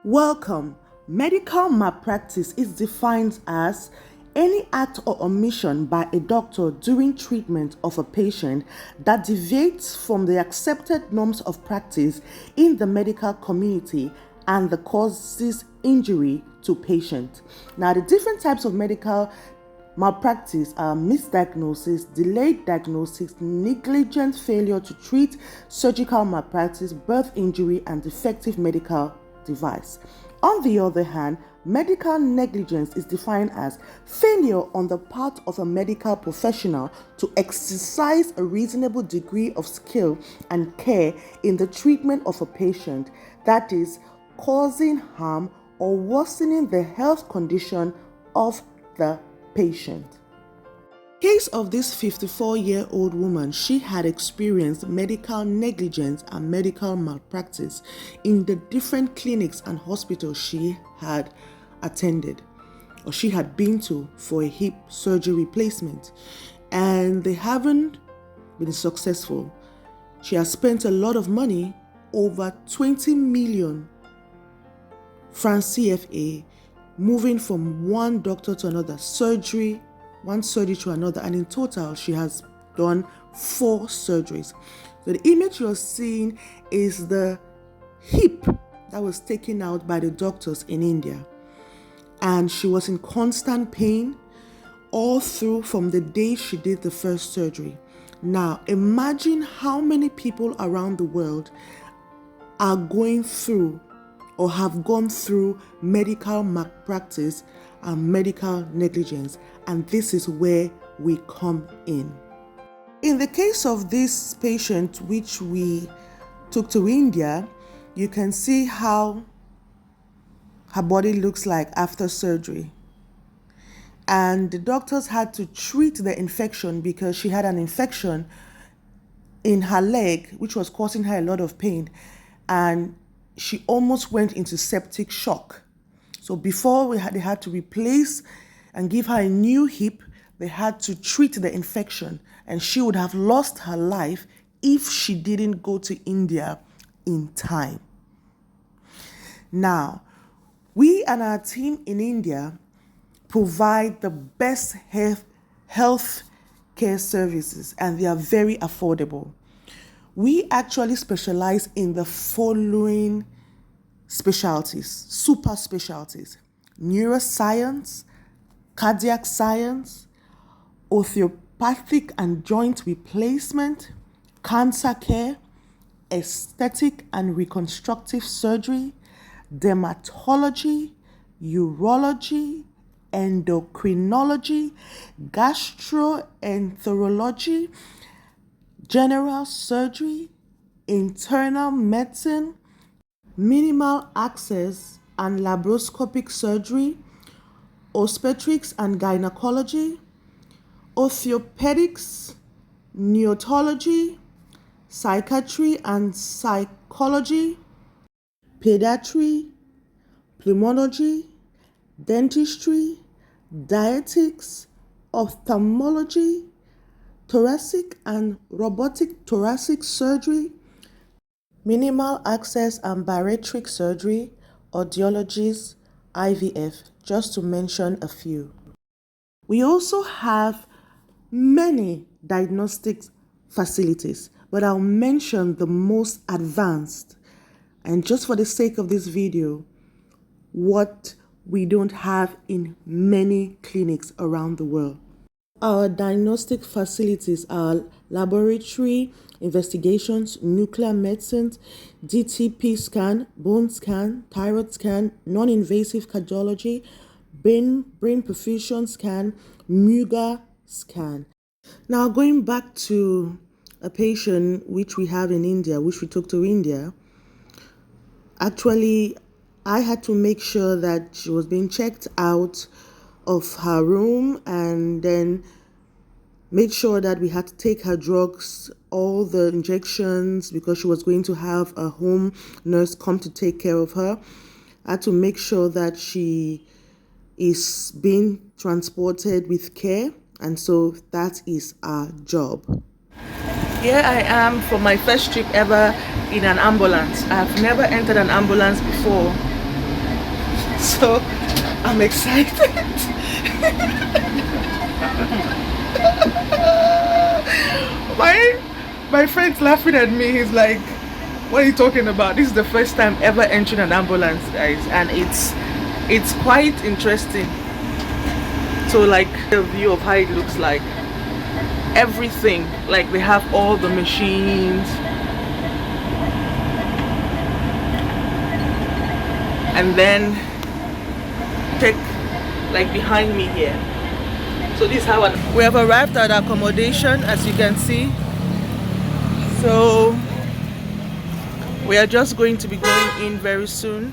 Welcome. Medical malpractice is defined as any act or omission by a doctor during treatment of a patient that deviates from the accepted norms of practice in the medical community and that causes injury to patient. Now, the different types of medical malpractice are misdiagnosis, delayed diagnosis, negligent failure to treat, surgical malpractice, birth injury, and defective medical device. On the other hand, medical negligence is defined as failure on the part of a medical professional to exercise a reasonable degree of skill and care in the treatment of a patient, that is, causing harm or worsening the health condition of the patient. Case of this 54-year-old woman, she had experienced medical negligence and medical malpractice in the different clinics and hospitals she had attended or she had been to for a hip surgery replacement, and they haven't been successful. She has spent a lot of money, over 20 million francs CFA, moving from one doctor to another, one surgery to another, and in total she has done 4 surgeries. So the image you're seeing is the hip that was taken out by the doctors in India, and she was in constant pain all through from the day she did the first surgery. Now imagine how many people around the world are going through or have gone through medical malpractice and medical negligence, and this is where we come in. In the case of this patient, which we took to India, you can see how her body looks like after surgery. And the doctors had to treat the infection because she had an infection in her leg, which was causing her a lot of pain, and she almost went into septic shock. So before they had to replace and give her a new hip, they had to treat the infection, and she would have lost her life if she didn't go to India in time. Now, we and our team in India provide the best health care services, and they are very affordable. We actually specialize in the following specialties, super specialties: neuroscience, cardiac science, orthopathic and joint replacement, cancer care, aesthetic and reconstructive surgery, dermatology, urology, endocrinology, gastroenterology, general surgery, internal medicine, minimal access and laparoscopic surgery, obstetrics and gynecology, orthopedics, neonatology, psychiatry and psychology, pediatry, pulmonology, dentistry, dietetics, ophthalmology, thoracic and robotic thoracic surgery, minimal access and bariatric surgery, audiologies, IVF, just to mention a few. We also have many diagnostic facilities, but I'll mention the most advanced, and just for the sake of this video, what we don't have in many clinics around the world. Our diagnostic facilities are laboratory investigations, nuclear medicine, DTP scan, bone scan, thyroid scan, non-invasive cardiology, brain perfusion scan, Muga scan. Now, going back to a patient which we have in India, which we took to India, actually, I had to make sure that she was being checked out of her room, and then made sure that we had to take her drugs, all the injections, because she was going to have a home nurse come to take care of her. I had to make sure that she is being transported with care, and so that is our job. Here I am for my first trip ever in an ambulance. I have never entered an ambulance before, So I'm excited. My friend's laughing at me. He's like, what are you talking about? This is the first time ever entering an ambulance, guys, and it's quite interesting. So like the view of how it looks like, everything, like they have all the machines, and then check like behind me here. So this is how we have arrived at accommodation, as you can see. So we are just going to be going in very soon.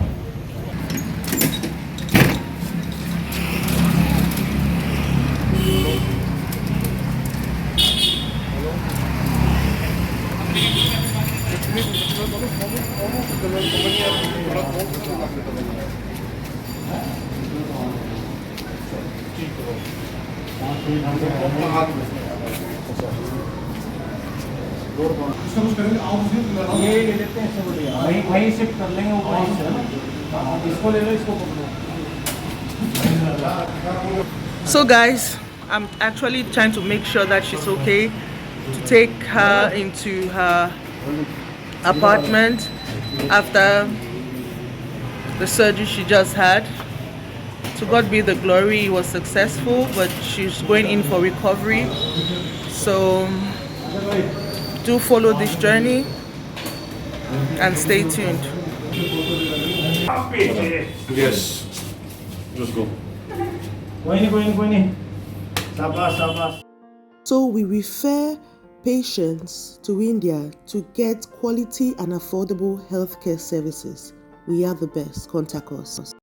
वहीं shift कर लेंगे वो इसको ले लो इसको पकड़ो. So guys, I'm actually trying to make sure that she's okay, to take her into her apartment after the surgery she just had. To God be the glory, it was successful, but she's going in for recovery. So do follow this journey and stay tuned. Yes. Let's go. कोई नहीं. शाबाश. So we refer patients to India to get quality and affordable healthcare services. We are the best. Contact us.